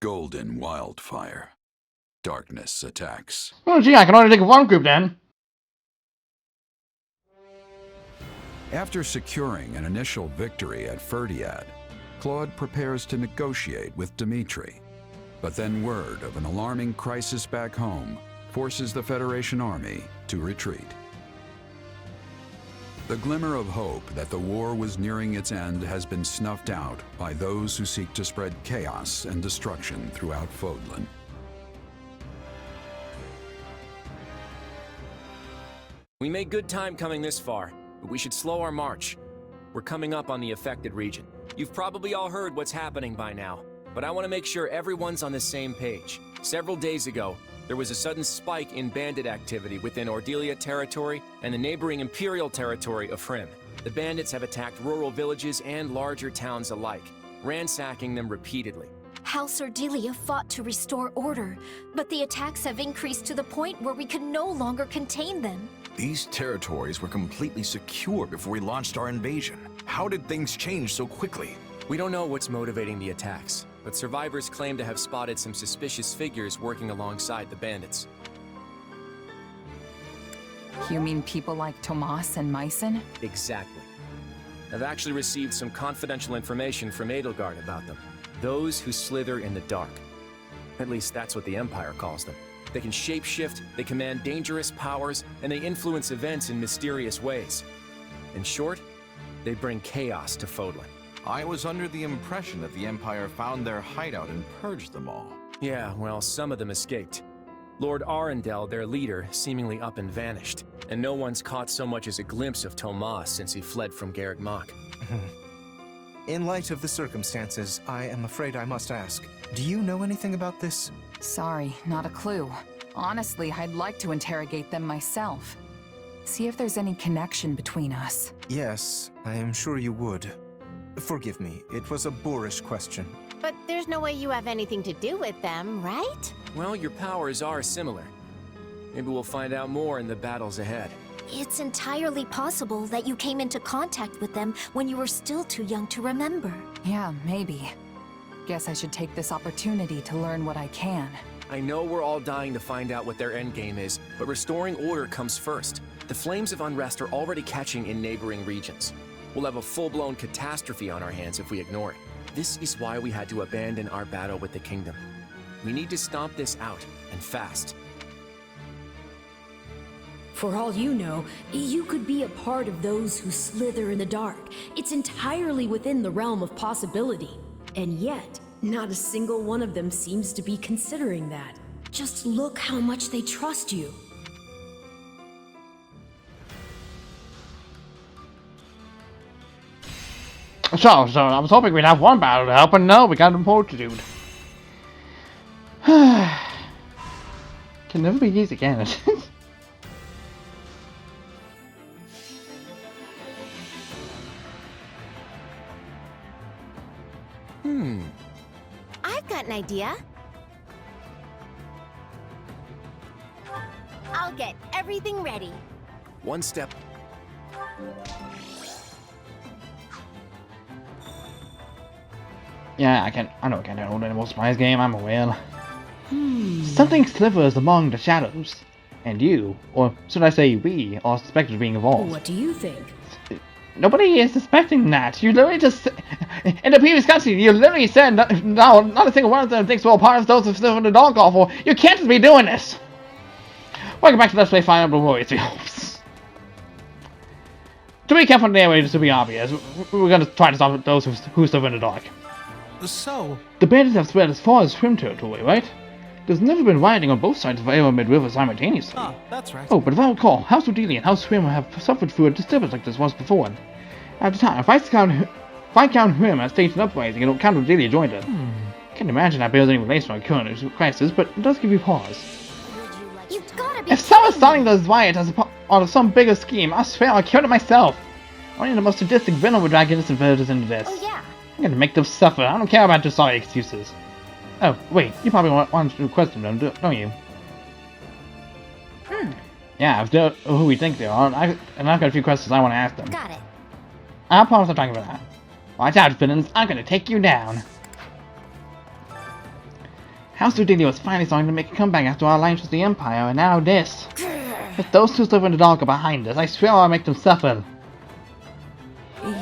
golden wildfire. Darkness attacks. Oh gee, I can only think of one group then. After securing an initial victory at Ferdiad, Claude prepares to negotiate with Dimitri. But then word of an alarming crisis back home forces the Federation army to retreat. The glimmer of hope that the war was nearing its end has been snuffed out by those who seek to spread chaos and destruction throughout Fodlan. We made good time coming this far, but we should slow our march. We're coming up on the affected region. You've probably all heard what's happening by now, but I want to make sure everyone's on the same page. Several days ago, there was a sudden spike in bandit activity within Ordelia territory and the neighboring Imperial territory of Frim. The bandits have attacked rural villages and larger towns alike, ransacking them repeatedly. House Ordelia fought to restore order, but the attacks have increased to the point where we can no longer contain them. These territories were completely secure before we launched our invasion. How did things change so quickly? We don't know what's motivating the attacks, but survivors claim to have spotted some suspicious figures working alongside the bandits. You mean people like Tomas and Myson? Exactly. I've actually received some confidential information from Edelgard about them. Those who slither in the dark. At least that's what the Empire calls them. They can shapeshift, they command dangerous powers, and they influence events in mysterious ways. In short, they bring chaos to Fodlan. I was under the impression that the Empire found their hideout and purged them all. Yeah, well, some of them escaped. Lord Arundel, their leader, seemingly up and vanished. And no one's caught so much as a glimpse of Tomas since he fled from Garreg Mach. In light of the circumstances, I am afraid I must ask, do you know anything about this? Sorry, not a clue. Honestly, I'd like to interrogate them myself. See if there's any connection between us. Yes, I am sure you would. Forgive me, it was a boorish question. But there's no way you have anything to do with them, right? Well, your powers are similar. Maybe we'll find out more in the battles ahead. It's entirely possible that you came into contact with them when you were still too young to remember. Yeah, maybe. Guess I should take this opportunity to learn what I can. I know we're all dying to find out what their endgame is, but restoring order comes first. The flames of unrest are already catching in neighboring regions. We'll have a full-blown catastrophe on our hands if we ignore it. This is why we had to abandon our battle with the Kingdom. We need to stomp this out, and fast. For all you know, you could be a part of those who slither in the dark. It's entirely within the realm of possibility. And yet, not a single one of them seems to be considering that. Just look how much they trust you. So I was hoping we'd have one battle to help, but no, we got a multitude. Can never be easy, can it? I've got an idea. I'll get everything ready. One step. Yeah, I know I can't hold any more spies game, I'm aware. Something slithers among the shadows. And you, or should I say we, are suspected of being involved. What do you think? Nobody is suspecting that. You literally just... In the previous cutscene, you literally said no, not a single one of them thinks we're part of those who slither in the dark awful. You can't just be doing this! Welcome back to Let's Play Fire Emblem Warriors 3 Hopes. To recap from there, just to be obvious, we're gonna try to stop those who slither in the dark. So? The bandits have spread as far as Swim territory, right? There's never been rioting on both sides of Aero Mid-River simultaneously. Ah, that's right. Oh, but if I recall, House Ordelia and House Swim have suffered through a disturbance like this once before. At the time, if I count him as staged an uprising and Count Ordelia joined it. Can't imagine that bears any relation to our current crisis, but it does give you pause. You've gotta be If someone's starting this riot as a part of some bigger scheme, I swear I'll kill it myself. Only the most sadistic villain would drag innocent villagers into this. Oh yeah. I'm gonna make them suffer. I don't care about your sorry excuses. Oh, wait, you probably want to question them, don't you? Yeah, if they're who we think they are, and I've got a few questions I want to ask them. Got it. I promise I'm talking about that. Watch out, villains, I'm gonna take you down. House Udini was finally starting to make a comeback after our alliance with the Empire, and now this. If those two still in the dark are behind us, I swear I'll make them suffer.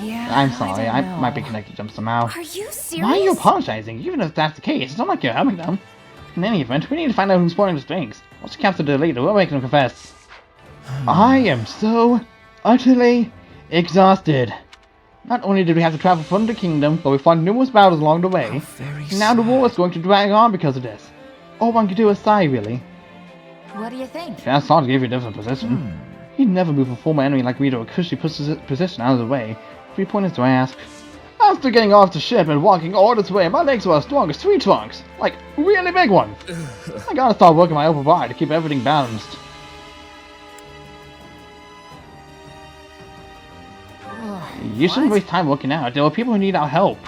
Yeah, I'm sorry, I I don't know. might be connected to them somehow. Are you serious? Why are you apologizing? Even if that's the case, it's not like you're helping them. In any event, we need to find out who's pouring the drinks. Once we capture the leader, we'll make them confess. I am so utterly exhausted. Not only did we have to travel from the kingdom, but we fought numerous battles along the way. And now the war is going to drag on because of this. All one can do is sigh, really. What do you think? That's hard to give you a different position. He'd never move a former enemy like me to a cushy position out of the way. 3 pointers to ask. After getting off the ship and walking all this way, my legs were as strong as 3 trunks. Like, really big ones. I gotta start working my upper body to keep everything balanced. You shouldn't waste time working out. There are people who need our help.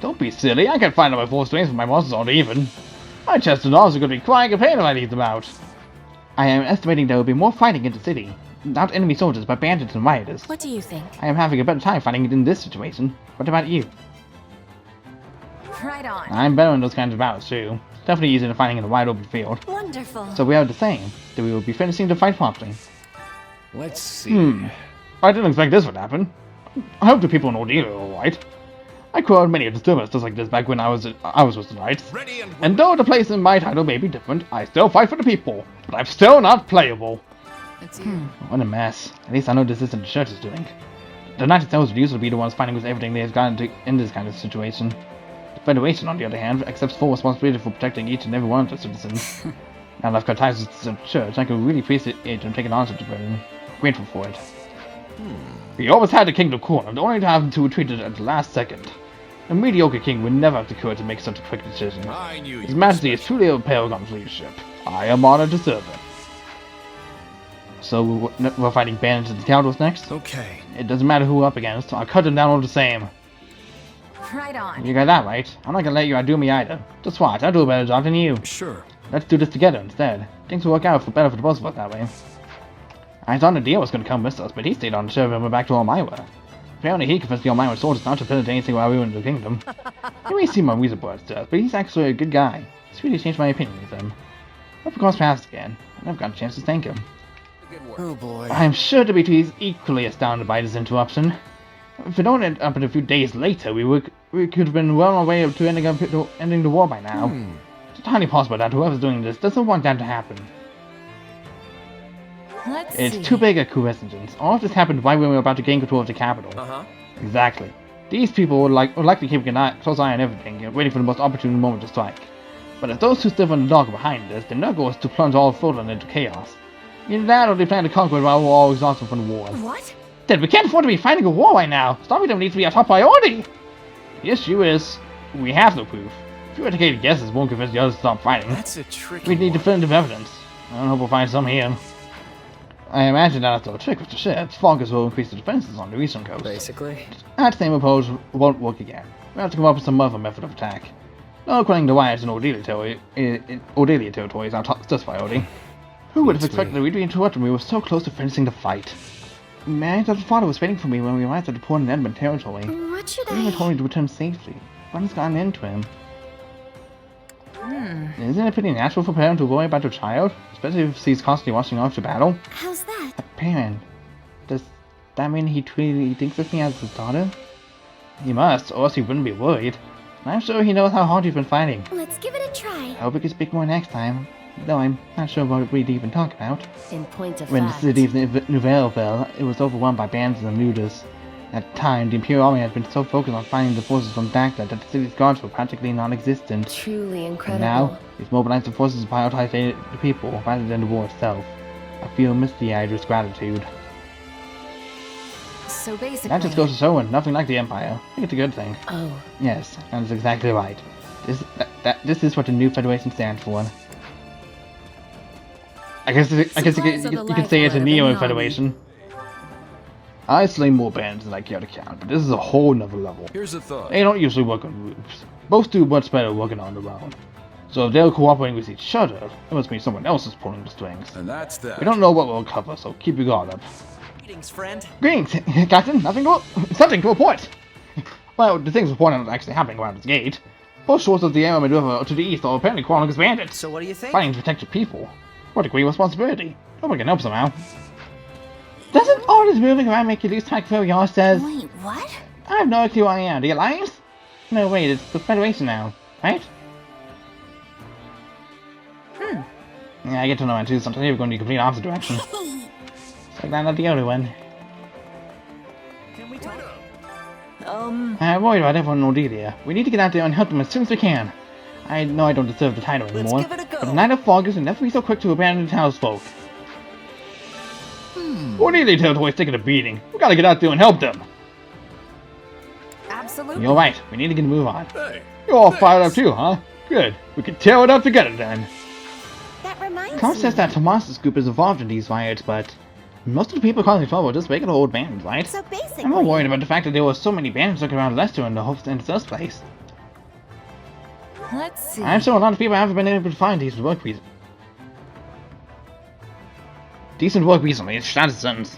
Don't be silly. I can find out my 4 strings when my monsters aren't even. My chest and arms are going to be crying in pain if I leave them out. I am estimating there will be more fighting in the city. Not enemy soldiers, but bandits and rioters. What do you think? I am having a better time fighting it in this situation. What about you? Right on. I'm better in those kinds of battles too. Definitely easier than fighting in a wide open field. Wonderful. So we are the same. That we will be finishing the fight promptly. Let's see. I didn't expect this would happen. I hope the people in Ordeal are alright. I crowed many a disturbance just like this back when I was with the knights. Ready And though the place in my title may be different, I still fight for the people. But I'm still not playable. It's you. What a mess. At least I know this isn't the church's doing. The knights themselves would usually be the ones fighting with everything they have gotten into in this kind of situation. The Federation, on the other hand, accepts full responsibility for protecting each and every one of their citizens. Now that I've got ties with the church, I can really appreciate them taking on such a burden. Grateful for it. We always had the kingdom cornered, only to have to retreat at the last second. A mediocre king would never have the courage to make such a quick decision. I knew you. His Majesty is truly a paragon of leadership. I am honored to serve him. So we're fighting bandits and scoundrels next? Okay. It doesn't matter who we're up against, I'll cut them down all the same. Right on. You got that right. I'm not gonna let you outdo me either. Just watch, I'll do a better job than you. Sure. Let's do this together instead. Things will work out better for the both of us that way. I thought Nadir was gonna come with us, but he stayed on the ship and went back to Elmira. Apparently he confessed the Elmira soldiers not to penetrate anything while we were in the kingdom. He may seem unreasonable at stuff, but he's actually a good guy. He's really changed my opinion of him. Hope we cross paths again. I never got a chance to thank him. Oh boy. I am sure Dimitri is equally astounded by this interruption. If it don't end up in a few days later, we could have been well on our way to ending the war by now. It's entirely possible that whoever's doing this doesn't want that to happen. Let's It's see. too big a coincidence. All of this happened right when we were about to gain control of the capital. Uh-huh. Exactly. These people would likely keep a close eye on everything, waiting for the most opportune moment to strike. But if those who still in the dark are behind us, then their goal is to plunge all of Fulton into chaos. Either that or they plan to conquer it while we're all exhausted from the war. What? Dad, we can't afford to be fighting a war right now. Stopping them needs to be our top priority. The issue is, we have no proof. A few educated guesses won't convince the others to stop fighting. That's a tricky We need one. definitive evidence. I hope we'll find some here. I imagine that after a trick with the ships, Falkers will increase the defenses on the eastern coast. Basically. That same approach won't work again. We'll have to come up with some other method of attack. No quelling the riots in Ordelia territory is our top priority. Who would have expected that we'd be interrupted when we were so close to finishing the fight? Man, I thought father was waiting for me when we arrived at the port in Edmund territory. What should He even I... told me to return safely. What has gotten into him? Isn't it pretty natural for a parent to worry about their child? Especially if he's constantly rushing off to battle? How's that? A parent? Does that mean he truly thinks of me as his daughter? He must, or else he wouldn't be worried. And I'm sure he knows how hard you've been fighting. Let's give it a try. I hope we can speak more next time. Though I'm not sure what we'd even talk about. In point of When the fact, city of Nouvelle fell, it was overwhelmed by bands and looters. At the time, the Imperial Army had been so focused on fighting the forces from Baghdad that the city's guards were practically non-existent. truly And incredible. now, we've mobilized the forces to prioritize the people rather than the war itself. I feel misty-eyed with gratitude. So basically, That just goes to show nothing like the Empire. I think it's a good thing. Oh, Yes, that's exactly right. This is what the new Federation stands for. I guess you Supplies are can the say it's a lifeblood of Neo any Federation. I slay more bands than I care to count, but this is a whole nother level. Here's a thought. They don't usually work on groups. Both do much better working on their own. So if they're cooperating with each other, it must mean someone else is pulling the strings. And that's that. We don't know what we'll cover, so keep your guard up. Greetings, friend. Greetings, Captain. Something to report. Well, the things reporting are actually happening around this gate. Both shores of the Emblem River to the east are apparently crawling as bandits, So what do you think? fighting to protect your people. What a great responsibility. Hope I can help somehow. Doesn't all this moving around make you lose track of who you are, says? Wait, what? I have no clue who I am. The Alliance? No, wait, it's the Federation now, right? Yeah, I get to know it too. Sometimes we're going to the complete opposite direction. It's like that, not the only one. I'm worried about everyone in Ordelia. We need to get out there and help them as soon as we can. I know I don't deserve the title anymore, but the Knight of Fog is never be so quick to abandon the townsfolk. Ordelia territory is taking a beating. We gotta get out there and help them. Absolutely. You're right. We need to get a move on. You're all fired up too, huh? Good. We can tear it up together then. That reminds Carl me. says that Tomas's group is involved in these riots, but most of the people causing trouble are just regular old bandits, right? So basically, I'm more worried about the fact that there were so many bandits looking around Leicester in the first place. Let's see. I'm sure a lot of people haven't been able to find decent work recently. It's shot sentence.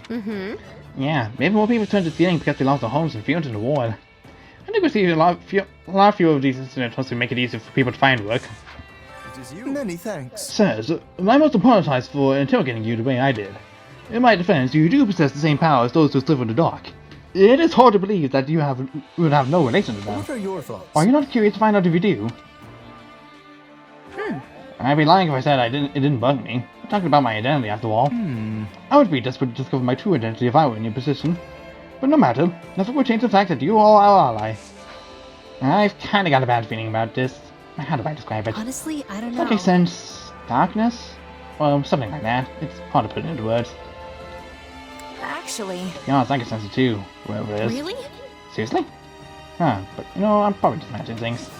Yeah, maybe more people turned to stealing because they lost their homes and fields in the war. I think we see a lot fewer of these incidents once we make it easier for people to find work. Many thanks. Sirs, I must apologize for interrogating you the way I did. In my defense, you do possess the same power as those who live in the dark. It is hard to believe that you would have no relation to them. What are your thoughts? Are you not curious to find out if you do? I'd be lying if I said it didn't bug me. I'm talking about my identity after all. I would be desperate to discover my true identity if I were in your position. But no matter, nothing would change the fact that you are our ally. I've kinda got a bad feeling about this. How do I describe it? honestly, I don't know. That makes sense. Darkness? Well, something like that. It's hard to put it into words. Actually, To be honest, I can sense it too, whoever it is. Really? Seriously? Huh, but you know, I'm probably just imagining things.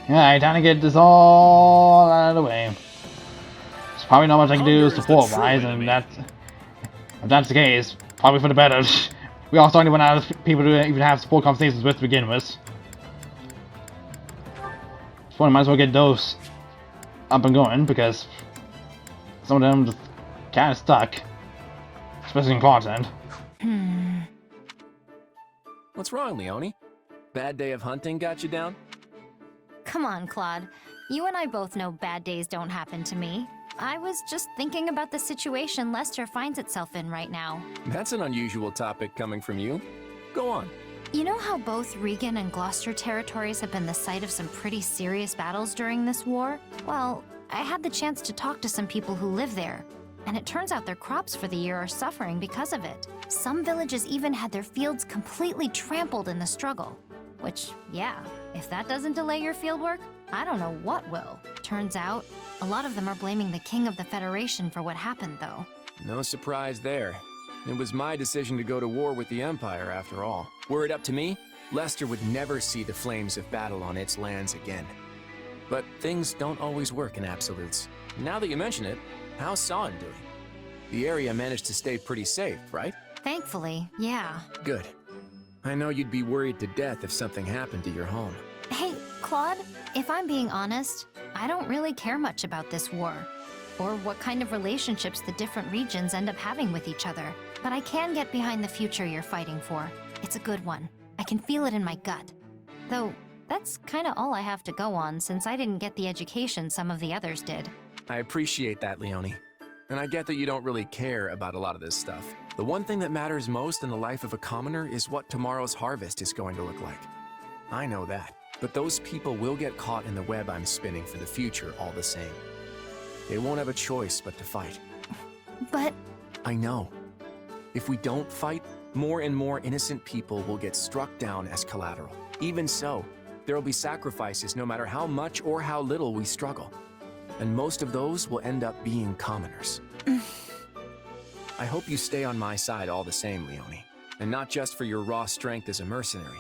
Alright, time to get this all out of the way. There's probably not much I can do support-wise, and if that's the case, probably for the better. We also only went out of people to even have support conversations with to begin with. So I might as well get those up and going, because some of them just kind of stuck. Especially in Claude's end. What's wrong, Leone? Bad day of hunting got you down? Come on, Claude. You and I both know bad days don't happen to me. I was just thinking about the situation Leicester finds itself in right now. That's an unusual topic coming from you. Go on. You know how both Regan and Gloucester territories have been the site of some pretty serious battles during this war? Well, I had the chance to talk to some people who live there, and it turns out their crops for the year are suffering because of it. Some villages even had their fields completely trampled in the struggle. Which, yeah, if that doesn't delay your fieldwork, I don't know what will. Turns out, a lot of them are blaming the King of the Federation for what happened, though. No surprise there. It was my decision to go to war with the Empire, after all. Were it up to me, Leicester would never see the flames of battle on its lands again. But things don't always work in absolutes. Now that you mention it, how's Son doing? The area managed to stay pretty safe, right? Thankfully, yeah. Good. I know you'd be worried to death if something happened to your home. Hey, Claude, if I'm being honest, I don't really care much about this war, or what kind of relationships the different regions end up having with each other. But I can get behind the future you're fighting for. It's a good one. I can feel it in my gut. Though, that's kinda all I have to go on since I didn't get the education some of the others did. I appreciate that, Leone. And I get that you don't really care about a lot of this stuff. The one thing that matters most in the life of a commoner is what tomorrow's harvest is going to look like. I know that. But those people will get caught in the web I'm spinning for the future all the same. They won't have a choice but to fight. But I know. If we don't fight, more and more innocent people will get struck down as collateral. Even so, there will be sacrifices no matter how much or how little we struggle. And most of those will end up being commoners. I hope you stay on my side all the same, Leone. And not just for your raw strength as a mercenary.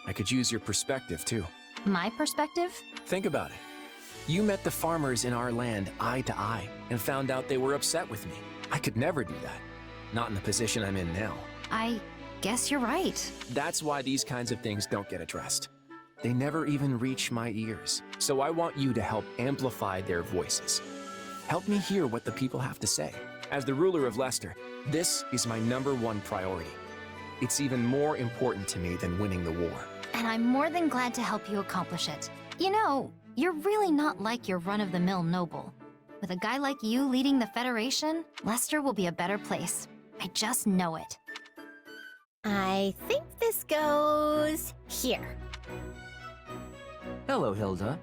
I could use your perspective, too. my perspective? Think about it. You met the farmers in our land eye to eye and found out they were upset with me. I could never do that. Not in the position I'm in now. I guess you're right. That's why these kinds of things don't get addressed. They never even reach my ears. So I want you to help amplify their voices. Help me hear what the people have to say. As the ruler of Leicester, this is my #1 priority. It's even more important to me than winning the war. and I'm more than glad to help you accomplish it. You know, you're really not like your run-of-the-mill noble. With a guy like you leading the Federation, Lester will be a better place. I just know it. I think this goes here. Hello, Hilda.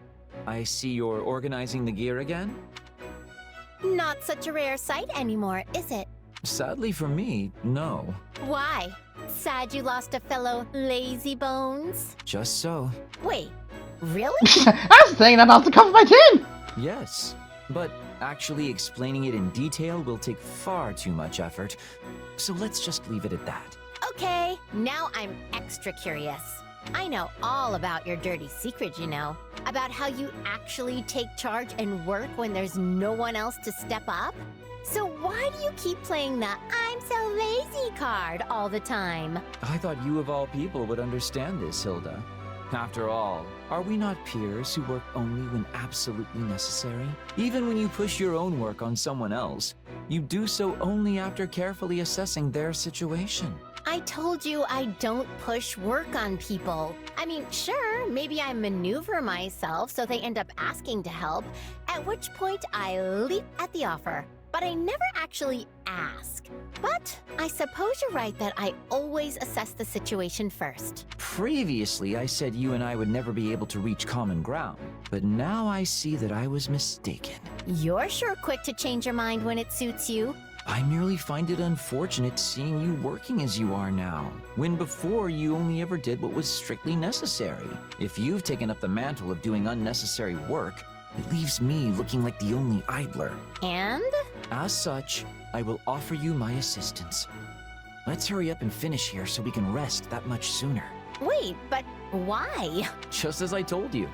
I see you're organizing the gear again? Not such a rare sight anymore, is it? Sadly for me, no. Why? Sad you lost a fellow lazy bones? Just so. Wait, really? I was saying that off the cuff of my chin! Yes, but actually explaining it in detail will take far too much effort, so let's just leave it at that. Okay, now I'm extra curious. I know all about your dirty secret, you know. About how you actually take charge and work when there's no one else to step up. So why do you keep playing the I'm so lazy card all the time? I thought you of all people would understand this, Hilda. After all, are we not peers who work only when absolutely necessary? Even when you push your own work on someone else, you do so only after carefully assessing their situation. I told you I don't push work on people. I mean, sure, maybe I maneuver myself so they end up asking to help, at which point I leap at the offer. But I never actually ask. But I suppose you're right that I always assess the situation first. Previously, I said you and I would never be able to reach common ground, but now I see that I was mistaken. You're sure quick to change your mind when it suits you. I merely find it unfortunate seeing you working as you are now, when before you only ever did what was strictly necessary. If you've taken up the mantle of doing unnecessary work, it leaves me looking like the only idler. And? As such, I will offer you my assistance. Let's hurry up and finish here so we can rest that much sooner. Wait, but why? Just as I told you.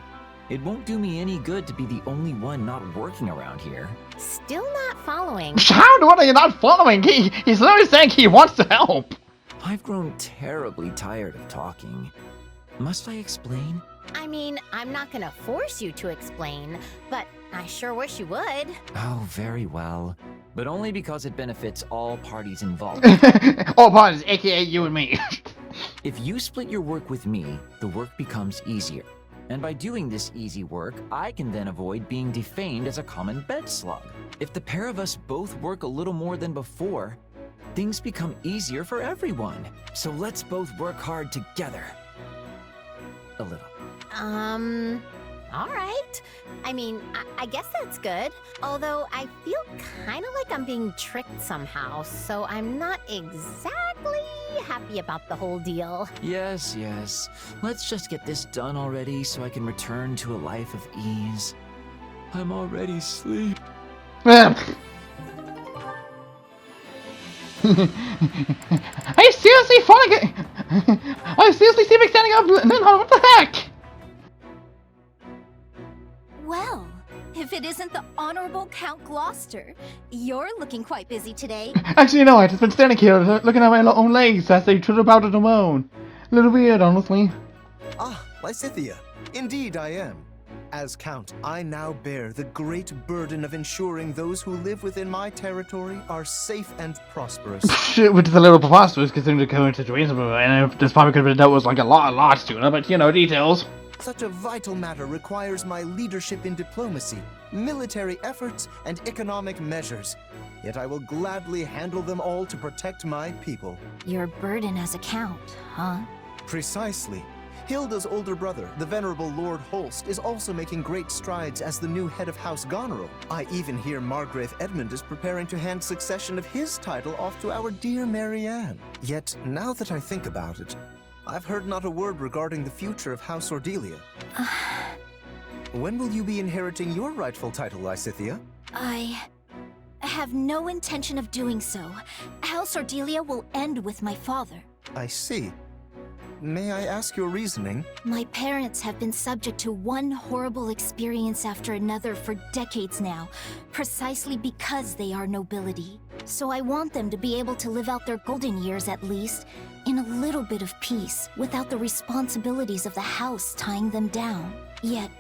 It won't do me any good to be the only one not working around here. Still not following. What are you not following? He's literally saying he wants to help. I've grown terribly tired of talking. Must I explain? I mean, I'm not gonna force you to explain, but I sure wish you would. Oh, very well. But only because it benefits all parties involved. All parties, aka you and me. If you split your work with me, the work becomes easier. And by doing this easy work, I can then avoid being defamed as a common bed slug. If the pair of us both work a little more than before, things become easier for everyone. So let's both work hard together. A little. All right. I mean, I guess that's good. Although I feel kind of like I'm being tricked somehow, so I'm not exactly happy about the whole deal. Yes, yes. Let's just get this done already so I can return to a life of ease. I'm already asleep. Are you seriously falling? Are you seriously sleeping standing up? What the heck? Well, if it isn't the Honorable Count Gloucester, you're looking quite busy today. Actually, no, I've just been standing here looking at my own legs as they tritter about at the moan. A little weird, honestly. Ah, Lysithea. Indeed I am. As Count, I now bear the great burden of ensuring those who live within my territory are safe and prosperous. Which is a little preposterous considering the current situation, and this probably could have been dealt with like a lot sooner, but you know, details. Such a vital matter requires my leadership in diplomacy, military efforts, and economic measures. Yet I will gladly handle them all to protect my people. Your burden as a count, huh? Precisely. Hilda's older brother, the venerable Lord Holst, is also making great strides as the new head of House Goneril. I even hear Margrave Edmund is preparing to hand succession of his title off to our dear Marianne. Yet, now that I think about it, I've heard not a word regarding the future of House Ordelia. When will you be inheriting your rightful title, Lysithea? I have no intention of doing so. House Ordelia will end with my father. I see. May I ask your reasoning? My parents have been subject to one horrible experience after another for decades now, precisely because they are nobility. So I want them to be able to live out their golden years at least, in a little bit of peace, without the responsibilities of the house tying them down. Yet,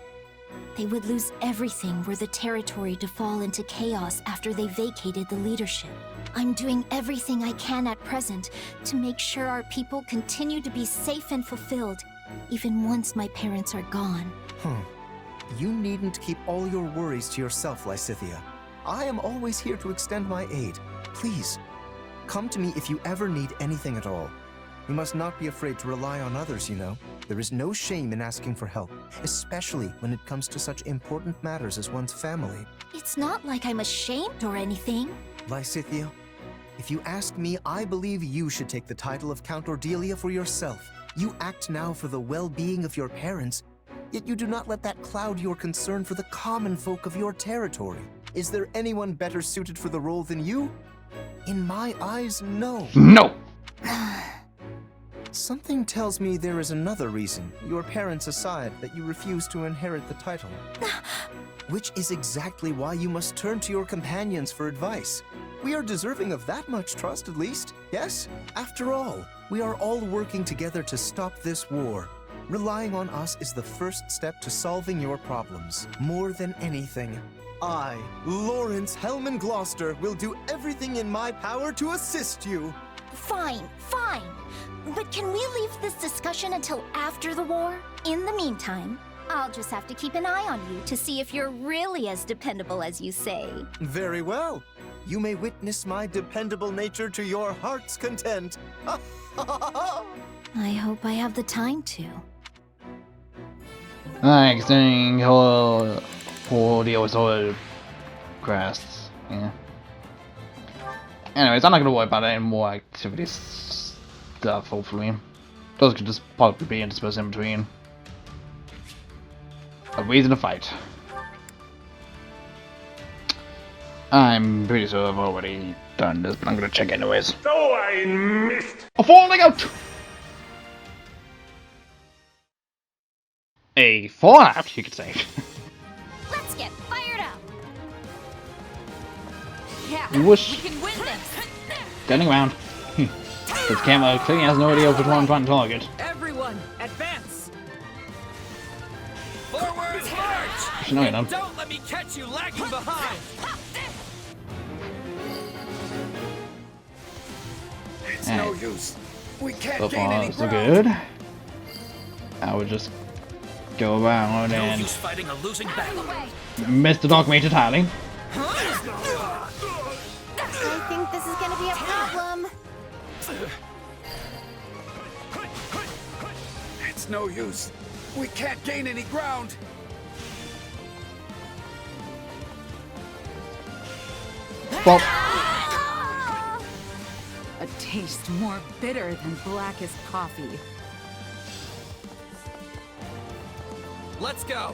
they would lose everything were the territory to fall into chaos after they vacated the leadership. I'm doing everything I can at present to make sure our people continue to be safe and fulfilled, even once my parents are gone. You needn't keep all your worries to yourself, Lysithea. I am always here to extend my aid. Please, come to me if you ever need anything at all. You must not be afraid to rely on others, you know. There is no shame in asking for help, especially when it comes to such important matters as one's family. It's not like I'm ashamed or anything. Lysithea, if you ask me, I believe you should take the title of Count Ordelia for yourself. You act now for the well-being of your parents, yet you do not let that cloud your concern for the common folk of your territory. Is there anyone better suited for the role than you? In my eyes, no. No! Something tells me there is another reason, your parents aside, that you refuse to inherit the title. Which is exactly why you must turn to your companions for advice. We are deserving of that much trust, at least, yes? After all, we are all working together to stop this war. Relying on us is the first step to solving your problems. More than anything, I, Lawrence Hellman Gloucester, will do everything in my power to assist you. Fine, fine. But can we leave this discussion until after the war? In the meantime, I'll just have to keep an eye on you to see if you're really as dependable as you say. Very well. You may witness my dependable nature to your heart's content. I hope I have the time to. Extending whole poor deal with all quests. Yeah. Anyways, I'm not gonna worry about any more activities stuff, hopefully. Those could just probably be interspersed in between. A reason to fight. I'm pretty sure I've already done this, but I'm gonna check anyways. So I missed. A falling out! A fallout, you could say. Let's get fired up! Yeah, Whoosh. we can win this. Turning around. This camera clearly has no idea which one I'm trying to target. Everyone, advance! Forward march! No, you don't. Don't let me catch you lagging behind! It's no use. We can't So gain far, any so ground. good. I would just go around and fighting a losing battle. miss the Dark Mage entirely. I think this is gonna be a problem. It's no use. We can't gain any ground. Well, A taste more bitter than blackest coffee. Let's go!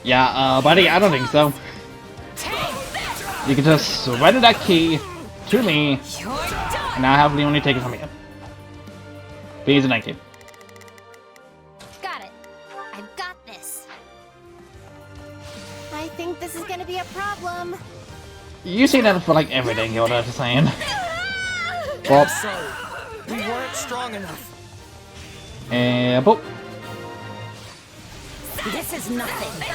yeah, buddy, I don't think so. You can just surrender that key to me, and now have Leonie take it from you. Please and thank you. Got it. I've got this. I think this is gonna be a problem. You say that for like everything, you're just saying. Well, Sorry, we weren't strong enough. and boop. This is nothing.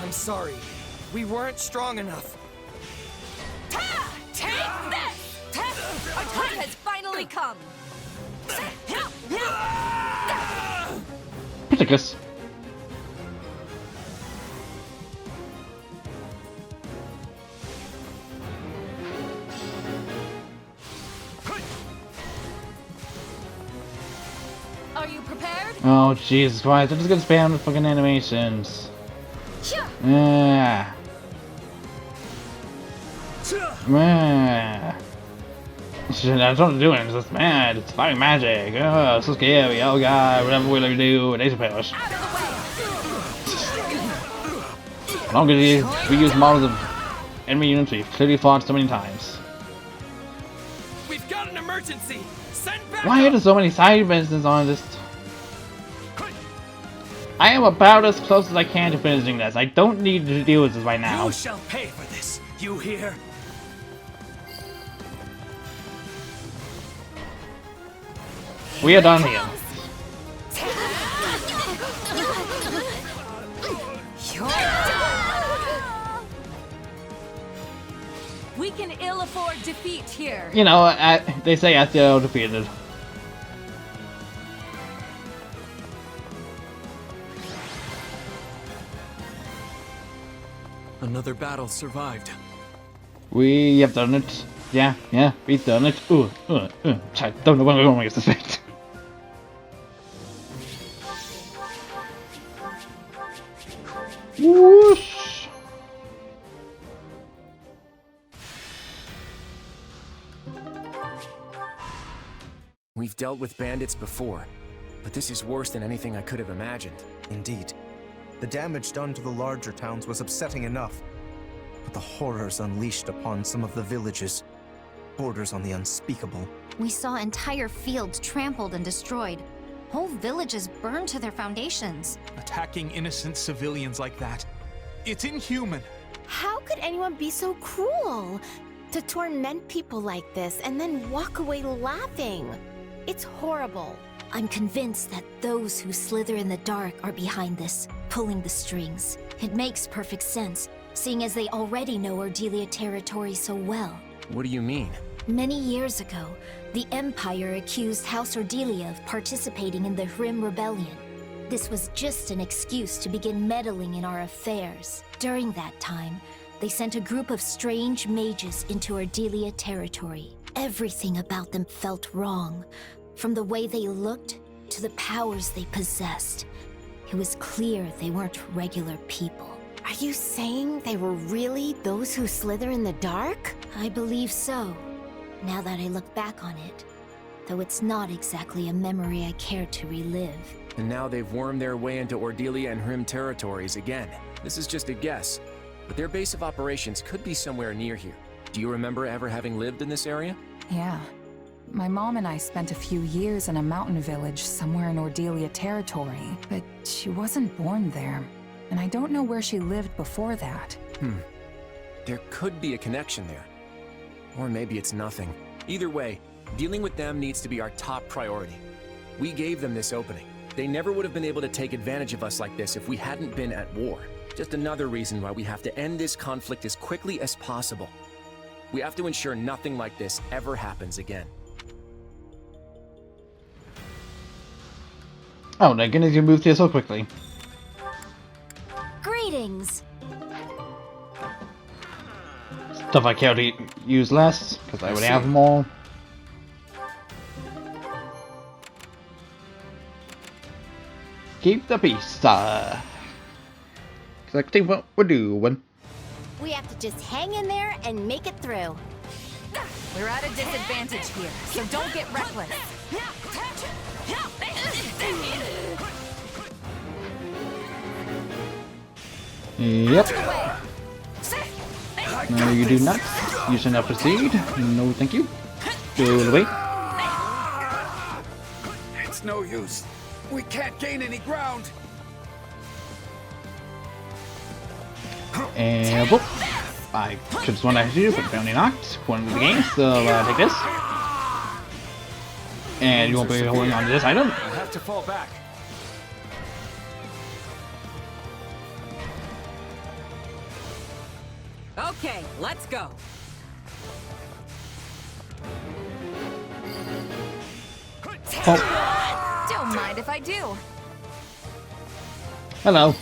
I'm sorry, we weren't strong enough. Take this! Our time has finally come. Ridiculous. Are you prepared? Oh Jesus Christ! I'm just gonna spam the fucking animations. Yeah. Shit, I don't do it. It's just mad. It's fighting magic. Oh, so scary. Oh god, whatever will I do? Laser powers. As long as we use models of enemy units we've clearly fought so many times. We've got an emergency! Send back Why are there so many side missions on this? I am about as close as I can to finishing this. I don't need to deal with this right now. You shall pay for this, you hear? We are done here. We can ill ill afford defeat here. You know, they say Ezio defeated. Another battle survived. We have done it. Yeah, we've done it. I don't know when we're going to suspect. Whoosh! We've dealt with bandits before, but this is worse than anything I could have imagined. Indeed. The damage done to the larger towns was upsetting enough, but the horrors unleashed upon some of the villages borders on the unspeakable. We saw entire fields trampled and destroyed. Whole villages burned to their foundations. Attacking innocent civilians like that. It's inhuman. How could anyone be so cruel? To torment people like this and then walk away laughing. It's horrible. I'm convinced that those who slither in the dark are behind this, pulling the strings. It makes perfect sense, seeing as they already know Ordelia territory so well. What do you mean? Many years ago, the Empire accused House Ordelia of participating in the Hrim Rebellion. This was just an excuse to begin meddling in our affairs. During that time, they sent a group of strange mages into Ordelia territory. Everything about them felt wrong, from the way they looked to the powers they possessed. It was clear they weren't regular people. Are you saying they were really those who slither in the dark? I believe so, now that I look back on it, though it's not exactly a memory I care to relive. And now they've wormed their way into Ordelia and Hrim territories again. This is just a guess, but their base of operations could be somewhere near here. Do you remember ever having lived in this area? Yeah. My mom and I spent a few years in a mountain village somewhere in Ordelia territory, but she wasn't born there, and I don't know where she lived before that. There could be a connection there. Or maybe it's nothing. Either way, dealing with them needs to be our top priority. We gave them this opening. They never would have been able to take advantage of us like this if we hadn't been at war. Just another reason why we have to end this conflict as quickly as possible. We have to ensure nothing like this ever happens again. Oh my goodness, you moved here so quickly. Greetings! Stuff I care to use less, because I would have them all. Keep the peace, exactly what we're doing. We have to just hang in there and make it through. We're at a disadvantage here, so don't get reckless. Yep. No, you do not. You should not proceed. No, thank you. Go away. It's no use. We can't gain any ground. And whoop. I should have sworn I had to, but apparently not. According to the game, so take this. And you won't be holding on to this item. I have to fall back. Okay, let's go. Oh. Don't mind if I do. Hello.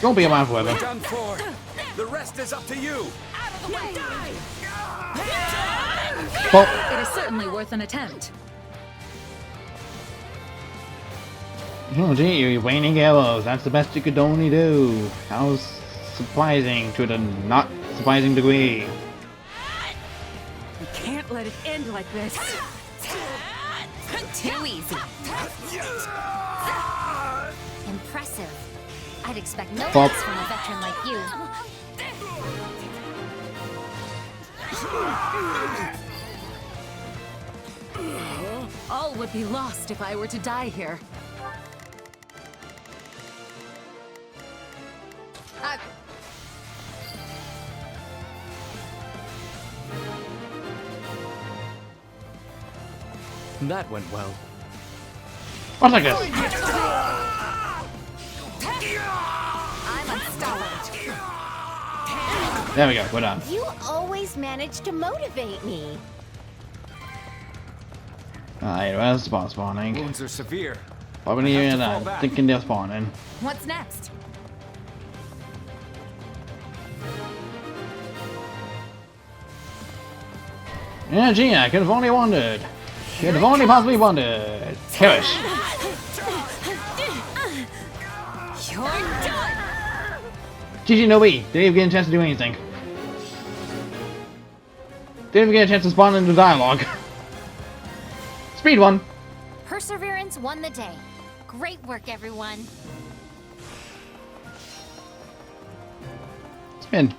Don't be around forever. Done for. The rest is up to you. Oh. It is certainly worth an attempt. Oh gee, you're raining arrows. That's the best you could only do. How surprising to the not surprising degree. We can't let it end like this. Too easy. Impressive. I'd expect no Bob. less from a veteran like you. All would be lost if I were to die here. That went well. What's like this? I'm unstoppable. There we go, we're done. You always manage to motivate me. Alright, where's the boss spawning? Wounds are severe. Probably I have even to fall that. back. Thinking they're spawning. What's next? Yeah, gee, I could have only wondered. Could have only possibly wondered. Perish. You're done! GG no B. Didn't even get a chance to do anything. Didn't even get a chance to spawn into dialogue. Speed one. Perseverance won the day. Great work, everyone. Spin.